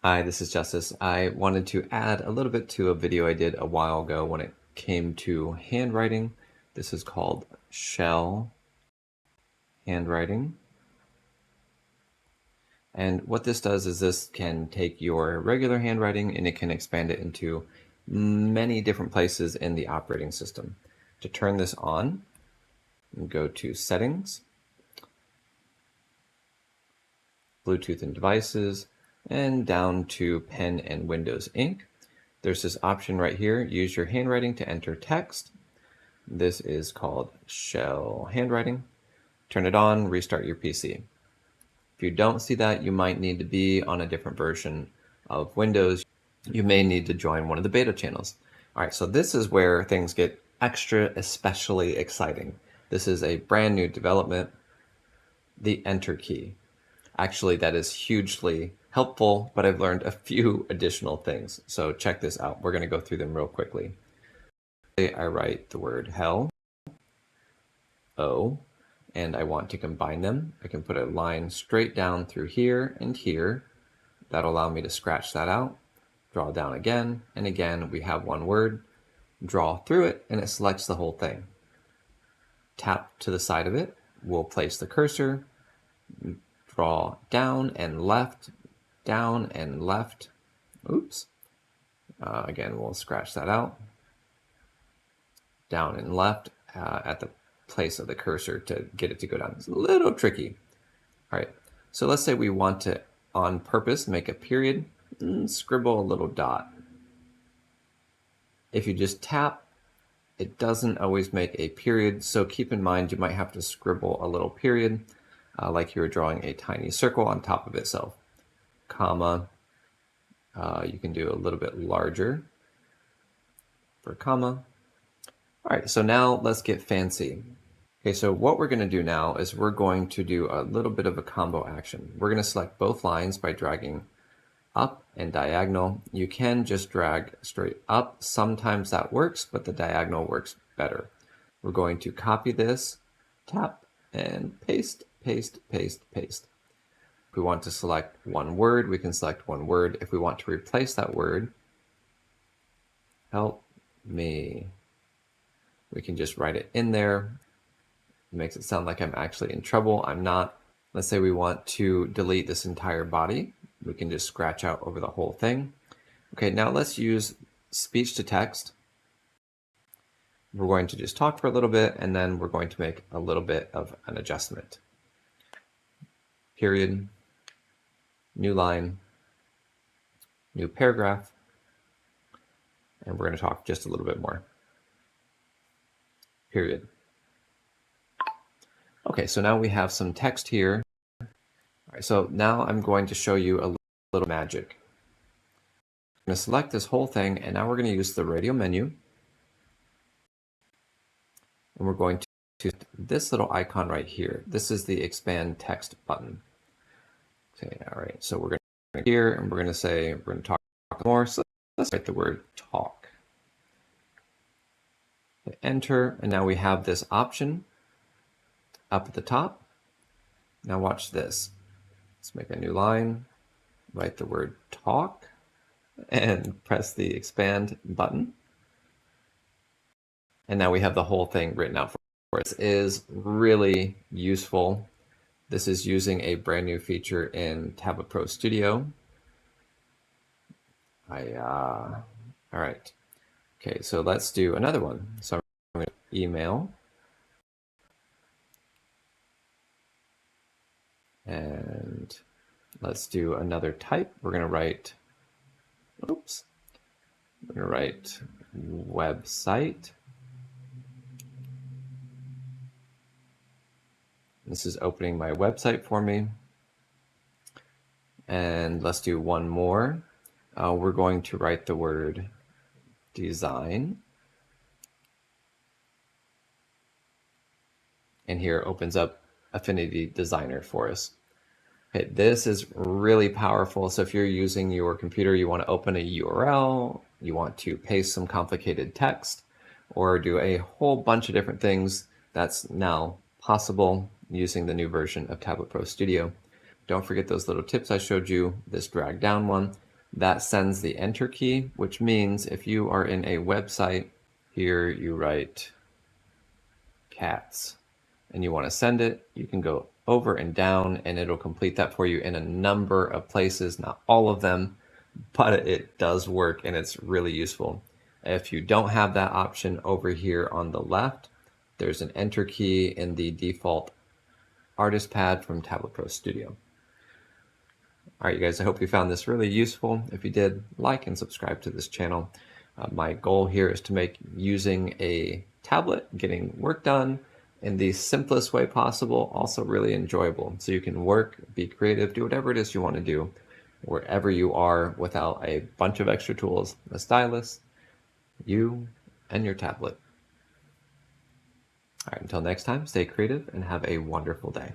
Hi, this is Justice. I wanted to add a little bit to a video I did a while ago when it came to handwriting. This is called shell handwriting. And what this does is this can take your regular handwriting and it can expand it into many different places in the operating system. To turn this on, go to Settings, Bluetooth and Devices, and down to Pen and Windows Ink. There's this option right here, use your handwriting to enter text. This is called shell handwriting. Turn it on, restart your PC. If you don't see that, you might need to be on a different version of Windows. You may need to join one of the beta channels. All right, so this is where things get extra especially exciting. This is a brand new development, the Enter key. Actually, that is hugely helpful, but I've learned a few additional things. So check this out. We're going to go through them real quickly. I write the word hell, O, and I want to combine them. I can put a line straight down through here and here. That'll allow me to scratch that out, draw down again, and again we have one word, draw through it, and it selects the whole thing. Tap to the side of it, we'll place the cursor, draw down and left, oops. Again, we'll scratch that out, down and left at the place of the cursor to get it to go down. It's a little tricky. All right, so let's say we want to, on purpose, make a period, and scribble a little dot. If you just tap, it doesn't always make a period, so keep in mind you might have to scribble a little period, like you were drawing a tiny circle on top of itself. Comma, you can do a little bit larger for comma. All right, so now let's get fancy. Okay, so what we're going to do now is we're going to do a little bit of a combo action. We're going to select both lines by dragging up and diagonal. You can just drag straight up. Sometimes that works, but the diagonal works better. We're going to copy this, tap, and paste, paste, paste, paste. If we want to select one word, we can select one word. If we want to replace that word, help me, we can just write it in there. It makes it sound like I'm actually in trouble. I'm not. Let's say we want to delete this entire body. We can just scratch out over the whole thing. Okay, now let's use speech to text. We're going to just talk for a little bit, and then we're going to make a little bit of an adjustment. Period, new line, new paragraph, and we're going to talk just a little bit more. Period. Okay, so now we have some text here. All right, so now I'm going to show you a little magic. I'm going to select this whole thing, and now we're going to use the radio menu. And we're going to this little icon right here. This is the expand text button. Okay, all right, so we're going to here, and we're going to say, we're going to talk more. So let's write the word talk. Hit enter, and now we have this option up at the top. Now watch this. Let's make a new line, write the word talk, and press the expand button. And now we have the whole thing written out for us. This is really useful. This is using a brand new feature in Tablet Pro Studio. All right. Okay, so let's do another one. So I'm going to email. And let's do another type. We're going to write, oops, we're going to write website. This is opening my website for me. And let's do one more. We're going to write the word design. And here it opens up Affinity Designer for us. Okay, this is really powerful. So if you're using your computer, you want to open a URL, you want to paste some complicated text, or do a whole bunch of different things, that's now possible using the new version of Tablet Pro Studio. Don't forget those little tips I showed you, this drag down one. that sends the enter key, which means if you are in a website, here you write cats and you want to send it, you can go over and down and it'll complete that for you in a number of places, not all of them, but it does work and it's really useful. If you don't have that option, over here on the left, there's an enter key in the default artist pad from Tablet Pro Studio. All right, you guys, I hope you found this really useful. If you did, like and subscribe to this channel. My goal here is to make using a tablet, getting work done in the simplest way possible, also really enjoyable. So you can work, be creative, do whatever it is you want to do, wherever you are, without a bunch of extra tools, a stylus, you, and your tablet. All right, until next time, stay creative and have a wonderful day.